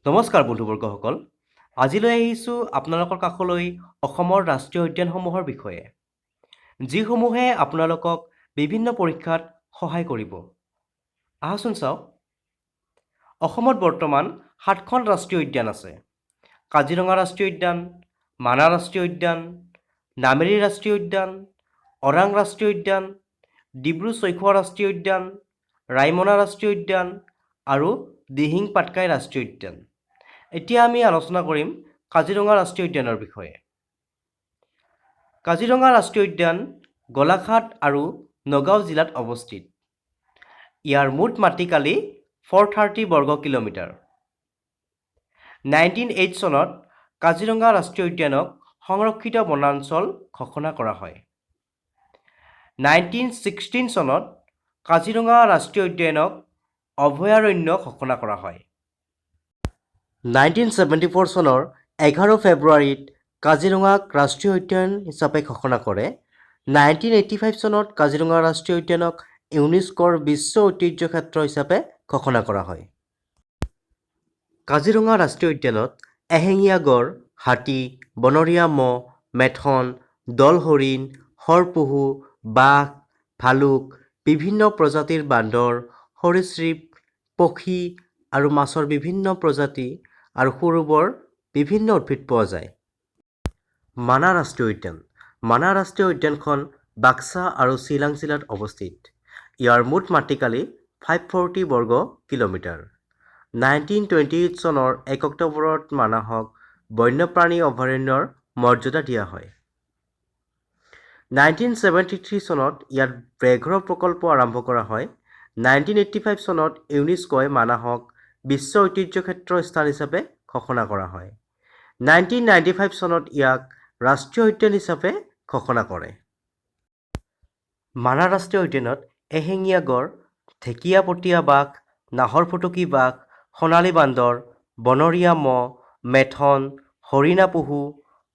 নমস্কাৰ বন্ধুবৰ্গসকল। আজিলৈ আহিছোঁ আপোনালোকৰ কাষলৈ অসমৰ ৰাষ্ট্ৰীয় উদ্যানসমূহৰ বিষয়ে, যিসমূহে আপোনালোকক বিভিন্ন পৰীক্ষাত সহায় কৰিব। আহাচোন চাওক। অসমত বৰ্তমান 7খন ৰাষ্ট্ৰীয় উদ্যান আছে। কাজিৰঙা ৰাষ্ট্ৰীয় উদ্যান, মানাহ ৰাষ্ট্ৰীয় উদ্যান, নামেৰি ৰাষ্ট্ৰীয় উদ্যান, ওৰাং ৰাষ্ট্ৰীয় উদ্যান, ডিব্ৰু-ছৈখোৱা ৰাষ্ট্ৰীয় উদ্যান, ৰায়মনা ৰাষ্ট্ৰীয় উদ্যান আৰু দিহিং পাটকাই ৰাষ্ট্ৰীয় উদ্যান। এতিয়া আমি আলোচনা কৰিম কাজিৰঙা ৰাষ্ট্ৰীয় উদ্যানৰ বিষয়ে। কাজিৰঙা ৰাষ্ট্ৰীয় উদ্যান গোলাঘাট আৰু নগাঁও জিলাত অৱস্থিত। ইয়াৰ মুঠ মাটিকালি 430 বৰ্গ কিলোমিটাৰ। 1908 চনত কাজিৰঙা ৰাষ্ট্ৰীয় উদ্যানক সংৰক্ষিত বনাঞ্চল ঘোষণা কৰা হয়। 1916 চনত কাজিৰঙা ৰাষ্ট্ৰীয় উদ্যানক অভয়াৰণ্য ঘোষণা কৰা হয়। 1974 চনৰ 11 ফেব্ৰুৱাৰীত কাজিৰঙাক ৰাষ্ট্ৰীয় উদ্যান হিচাপে ঘোষণা কৰে। 1985 চনত কাজিৰঙা ৰাষ্ট্ৰীয় উদ্যানক ইউনেস্কোৰ বিশ্ব ঐতিহ্য ক্ষেত্ৰ হিচাপে ঘোষণা কৰা হয়। কাজিৰঙা ৰাষ্ট্ৰীয় উদ্যানত এশিঙীয়া গড়, হাতী, বনৰীয়া মহ, মেথন, দল হৰিণ, শৰপহু, বাঘ, ভালুক, বিভিন্ন প্ৰজাতিৰ বান্দৰ, সৰীসৃপ, পক্ষী আৰু মাছৰ বিভিন্ন প্ৰজাতি আৰু সৰু বৰ বিভিন্ন উদ্ভিদ পোৱা যায়। মানাহ ৰাষ্ট্ৰীয় উদ্যান। মানাহ ৰাষ্ট্ৰীয় উদ্যানখন বাক্সা আৰু চিলাং জিলাত অৱস্থিত। ইয়াৰ মুঠ মাটিকালি 540 বৰ্গ কিলোমিটাৰ। 1928 চনৰ 1 অক্টোবৰত মানাহক বন্যপ্ৰাণী অভয়াৰণ্যৰ মৰ্যাদা দিয়া হয়। 1973 চনত ইয়াত ব্যাঘ্ৰ প্ৰকল্প আৰম্ভ কৰা হয়। 1985 চনত ইউনেস্কোই মানাহক বিশ্ব ঐতিহ্য ক্ষেত্ৰ স্থান হিচাপে ঘোষণা কৰা হয়। 1995 চনত ইয়াক ৰাষ্ট্ৰীয় উদ্যান হিচাপে ঘোষণা কৰে। মানাহ ৰাষ্ট্ৰীয় উদ্যানত এশিঙীয়া গড়, ঢেকীয়াপতীয়া বাঘ, নাহৰফুটুকী বাঘ, সোণালী বান্দৰ, বনৰীয়া মহ, মেথন, হৰিণা পহু,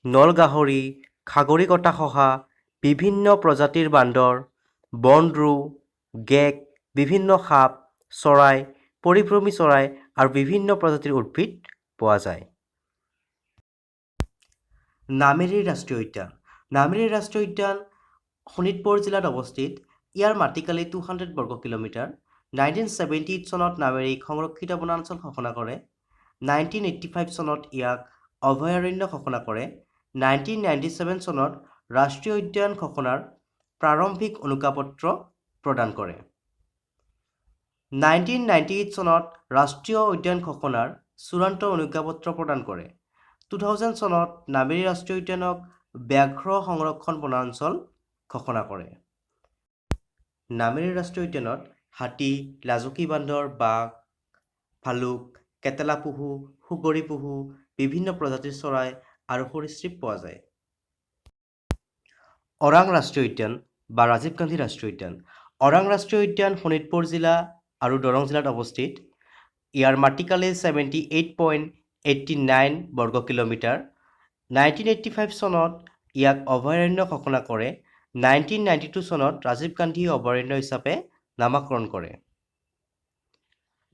নল গাহৰি, খাগৰি-কটা শহা, বিভিন্ন প্ৰজাতিৰ বান্দৰ, বনৰৌ, গেক, বিভিন্ন সাপ, চৰাই, পৰিভ্ৰমী চৰাই আৰু বিভিন্ন প্ৰজাতিৰ উদ্ভিদ পোৱা যায়। নামেৰি ৰাষ্ট্ৰীয় উদ্যান। নামেৰি ৰাষ্ট্ৰীয় উদ্যান শোণিতপুৰ জিলাত অৱস্থিত। ইয়াৰ মাটিকালি 200 বৰ্গ কিলোমিটাৰ। 1978 চনত নামেৰিক সংৰক্ষিত বনাঞ্চল ঘোষণা কৰে। 1985 চনত ইয়াক অভয়াৰণ্য ঘোষণা কৰে। 1997 চনত ৰাষ্ট্ৰীয় উদ্যান ঘোষণাৰ প্ৰাৰম্ভিক অনুজ্ঞাপত্ৰ প্ৰদান কৰে। 1998 চনত ৰাষ্ট্ৰীয় উদ্যান ঘোষণাৰ চূড়ান্ত অনুজ্ঞাপত্ৰ প্ৰদান কৰে। 2000 চনত নামেৰি ৰাষ্ট্ৰীয় উদ্যানক ব্যাঘ্ৰ সংৰক্ষণ বনাঞ্চল ঘোষণা কৰে। নামেৰি ৰাষ্ট্ৰীয় উদ্যানত হাতী, লাজুকী বান্দৰ, বাঘ, ভালুক, কেটেলা পহু, সুগৰি পহু, বিভিন্ন প্ৰজাতিৰ চৰাই আৰু সৰীসৃপ পোৱা যায়। ওৰাং ৰাষ্ট্ৰীয় উদ্যান বা ৰাজীৱ গান্ধী ৰাষ্ট্ৰীয় উদ্যান। ওৰাং ৰাষ্ট্ৰীয় উদ্যান শোণিতপুৰ জিলা আৰু দৰং জিলাত অৱস্থিত। ইয়াৰ মাটিকালি 78.89 বৰ্গ কিলোমিটাৰ। 1985 চনত ইয়াক অভয়াৰণ্য ঘোষণা কৰে। 1992 চনত ৰাজীৱ গান্ধী অভয়াৰণ্য হিচাপে নামকৰণ কৰে।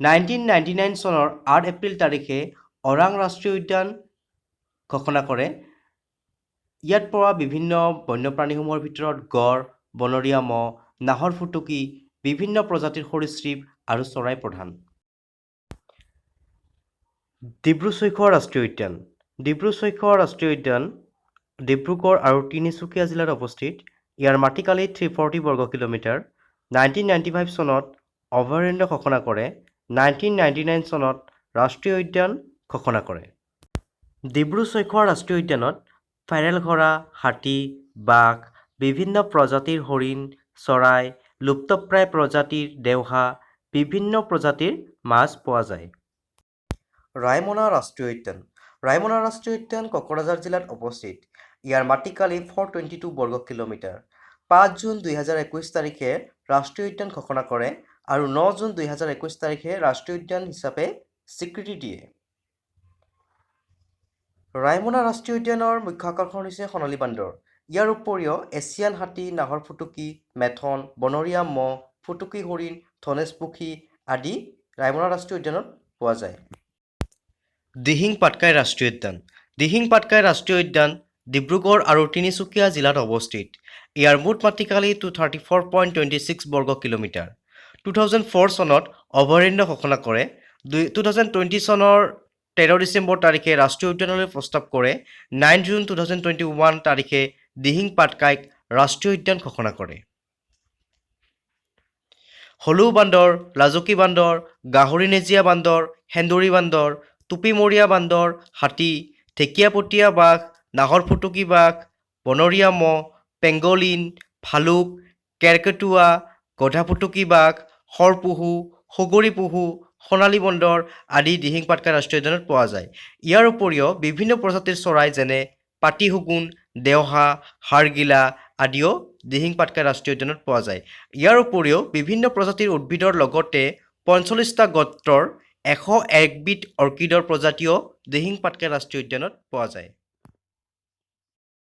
1999 চনৰ 8 এপ্ৰিল তাৰিখে ওৰাং ৰাষ্ট্ৰীয় উদ্যান ঘোষণা কৰে। ইয়াত পোৱা বিভিন্ন বন্যপ্ৰাণীসমূহৰ ভিতৰত গড়, বনৰীয়া মহ, নাহৰফুটুকী, বিভিন্ন প্ৰজাতিৰ সৰীসৃপ আৰু চৰাই প্ৰধান। ডিব্ৰু-ছৈখোৱা ৰাষ্ট্ৰীয় উদ্যান। ডিব্ৰু-ছৈখোৱা ৰাষ্ট্ৰীয় উদ্যান ডিব্ৰুগড় আৰু তিনিচুকীয়া জিলাত অৱস্থিত। ইয়াৰ মাটিকালি 340 বৰ্গ কিলোমিটাৰ। 1995 চনত অভয়াৰণ্য ঘোষণা কৰে। 1999 চনত ৰাষ্ট্ৰীয় উদ্যান ঘোষণা কৰে। ডিব্ৰু-ছৈখোৱা ৰাষ্ট্ৰীয় উদ্যানত ফেৰেল ঘোঁৰা, হাতী, বাঘ, বিভিন্ন প্ৰজাতিৰ হৰিণ, চৰাই, লুপ্তপ্ৰায় প্ৰজাতিৰ দেওহা, বিভিন্ন প্ৰজাতিৰ মাছ পোৱা যায়। ৰায়মনা ৰাষ্ট্ৰীয় উদ্যান। ৰায়মনা ৰাষ্ট্ৰীয় উদ্যান কোকৰাঝাৰ জিলাত অৱস্থিত। ইয়াৰ মাটিকালি 422 বৰ্গ কিলোমিটাৰ। 5 জুন 2021 তাৰিখে ৰাষ্ট্ৰীয় উদ্যান ঘোষণা কৰে আৰু 9 জুন 2021 তাৰিখে ৰাষ্ট্ৰীয় উদ্যান হিচাপে স্বীকৃতি দিয়ে। ৰায়মনা ৰাষ্ট্ৰীয় উদ্যানৰ মুখ্য আকৰ্ষণ হৈছে সোণালী বান্দৰ। ইয়াৰ উপৰিও এছিয়ান হাতী, নাহৰফুটুকী, মেথন, বনৰীয়া মহ, ফুটুকী হৰিণ, ধনেশ পক্ষী আদি ৰায়মনা ৰাষ্ট্ৰীয় উদ্যানত পোৱা যায়। দিহিং পাটকাই ৰাষ্ট্ৰীয় উদ্যান দিহিং পাটকাই ৰাষ্ট্ৰীয় উদ্যান ডিব্ৰুগড় আৰু তিনিচুকীয়া জিলাত অৱস্থিত। ইয়াৰ মুঠ মাটিকালি 234.26 বৰ্গ কিলোমিটাৰ। 2004 চনত অভয়াৰণ্য ঘোষণা কৰে। 2020 চনৰ 13 ডিচেম্বৰ তাৰিখে ৰাষ্ট্ৰীয় উদ্যানলৈ প্ৰস্তাৱ কৰে। 9 জুন 2021 তাৰিখে দিহিং পাটকাইক ৰাষ্ট্ৰীয় উদ্যান ঘোষণা কৰে। হলৌ বান্দৰ, লাজুকী বান্দৰ, গাহৰিনেজীয়া বান্দৰ, সেন্দুৰী বান্দৰ, টুপিমৰীয়া বান্দৰ, হাতী, ঢেকীয়াপতীয়া বাঘ, নাহৰফুটুকী বাঘ, বনৰীয়া মহ, পেংগলিন, ভালুক, কেৰ্কেটুৱা, গধাফুটুকী বাঘ, শৰপহু, সুগৰী পহু, সোণালী বান্দৰ আদি দিহিং পাটকাই ৰাষ্ট্ৰীয় উদ্যানত পোৱা যায়। ইয়াৰ উপৰিও বিভিন্ন প্ৰজাতিৰ চৰাই যেনে পাতিশগুণ, দেওহা, হাড়গিলা আদিও দিহিং পাটকাই ৰাষ্ট্ৰীয় উদ্যানত পোৱা যায়। ইয়াৰ উপৰিও বিভিন্ন প্ৰজাতিৰ উদ্ভিদৰ লগতে 45টা গোত্ৰৰ 101বিধ অৰ্কিডৰ প্ৰজাতিও দিহিং পাটকাই ৰাষ্ট্ৰীয় উদ্যানত পোৱা যায়।